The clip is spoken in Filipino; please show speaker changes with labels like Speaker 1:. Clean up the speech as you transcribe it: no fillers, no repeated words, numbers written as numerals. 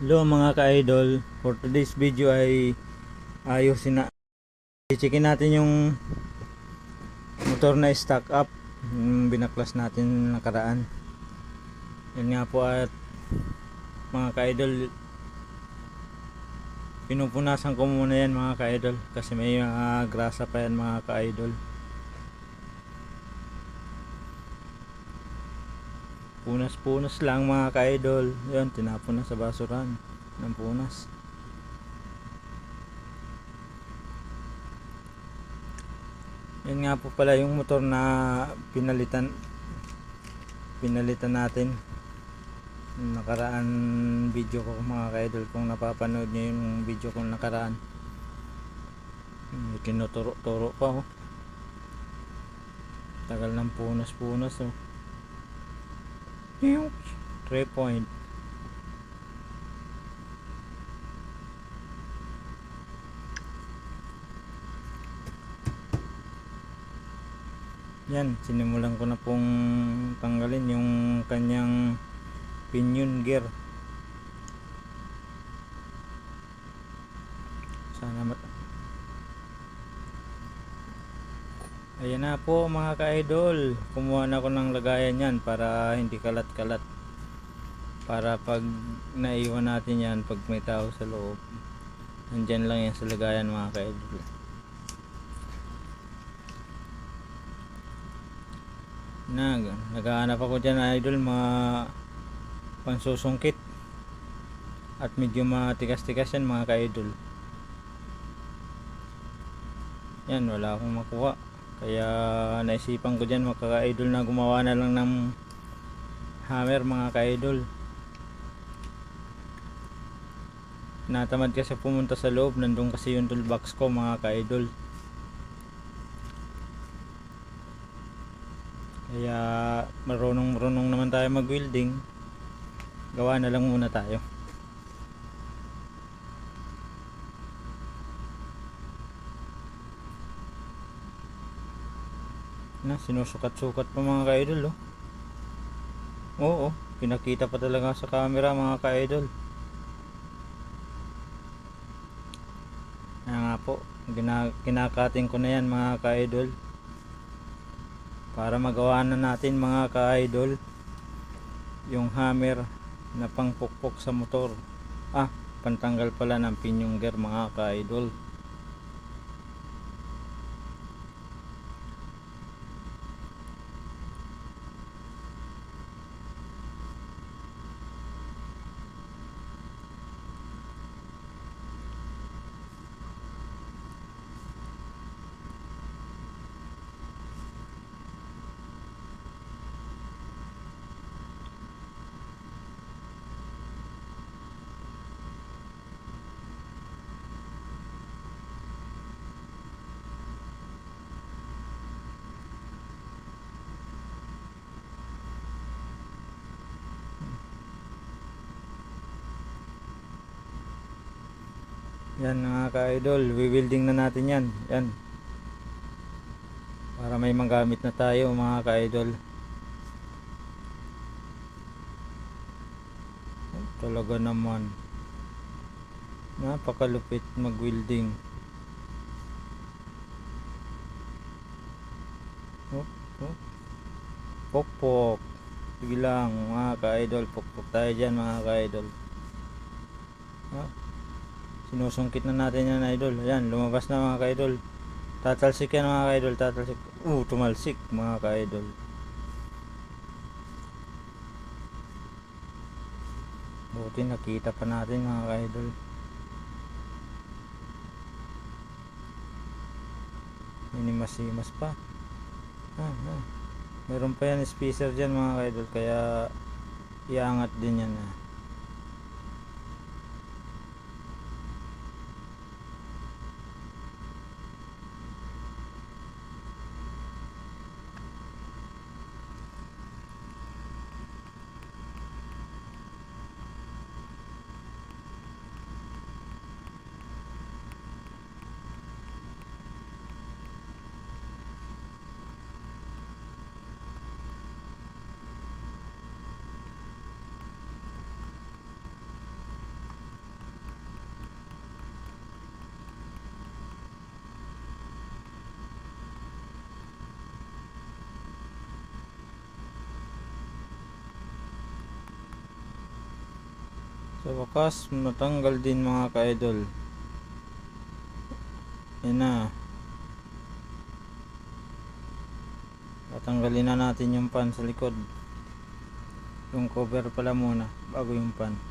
Speaker 1: Hello mga ka-idol, for today's video ay ayusin na, i-checkin natin yung motor na stock up, yung binaklas natin nakaraan. Yan nga po, at mga ka-idol, pinupunasan ko muna yan mga ka-idol kasi may grasa pa yan mga ka-idol. Punas lang mga ka-idol. Yan, tinapon na sa basuran ng punas. Yan nga po pala yung motor na pinalitan natin nakaraan video ko mga ka-idol. Kung napapanood nyo yung video ko nakaraan, tinuturo pa oh. Tagal ng punas oh. Yung 3 point. Yan, sinimulan ko na pong tanggalin yung kanyang pinion gear. Sana ayan na po mga ka-idol, kumuha na ako ng lagayan yan para hindi kalat-kalat, para pag naiwan natin yan, pag may tao sa loob, nandyan lang yan sa lagayan mga ka-idol. Naghahanap ako dyan idol, mga pansusungkit at medyo matikas-tikas yan mga ka-idol. Yan, wala akong makuha, kaya naisipan ko dyan mga ka-idol na gumawa na lang ng hammer mga ka-idol. Natamad kasi pumunta sa loob, nandun kasi yung toolbox ko mga ka-idol, kaya marunong naman tayo mag welding, gawa na lang muna tayo. Na sinusukat-sukat pa mga ka-idol oh. Oo, pinakita pa talaga sa camera mga ka-idol. Kaya nga po, kinakating ko na yan mga ka-idol, para magawa na natin mga ka-idol yung hammer na pangpukpok sa motor. Pantanggal pala ng pinion gear mga ka-idol. Yan mga ka-idol, we-welding na natin yan. Yan, para may magamit na tayo mga ka-idol. Talaga naman, napakalupit mag-welding. Pokpok, sige lang mga ka-idol, pokpok tayo dyan mga ka-idol. Sinusungkit na natin yan idol. Ayan, lumabas na mga ka-idol. Tatalsik yan mga ka-idol, tatalsik. Tumalsik mga ka-idol. Buti nakita pa natin mga ka-idol. Minimas-simas pa. Meron pa yan spacer dyan mga ka-idol, kaya iangat din yan Sa wakas, matanggal din mga ka-idol. Yan na. Tatanggalin na natin yung pan sa likod. Yung cover pala muna bago yung pan.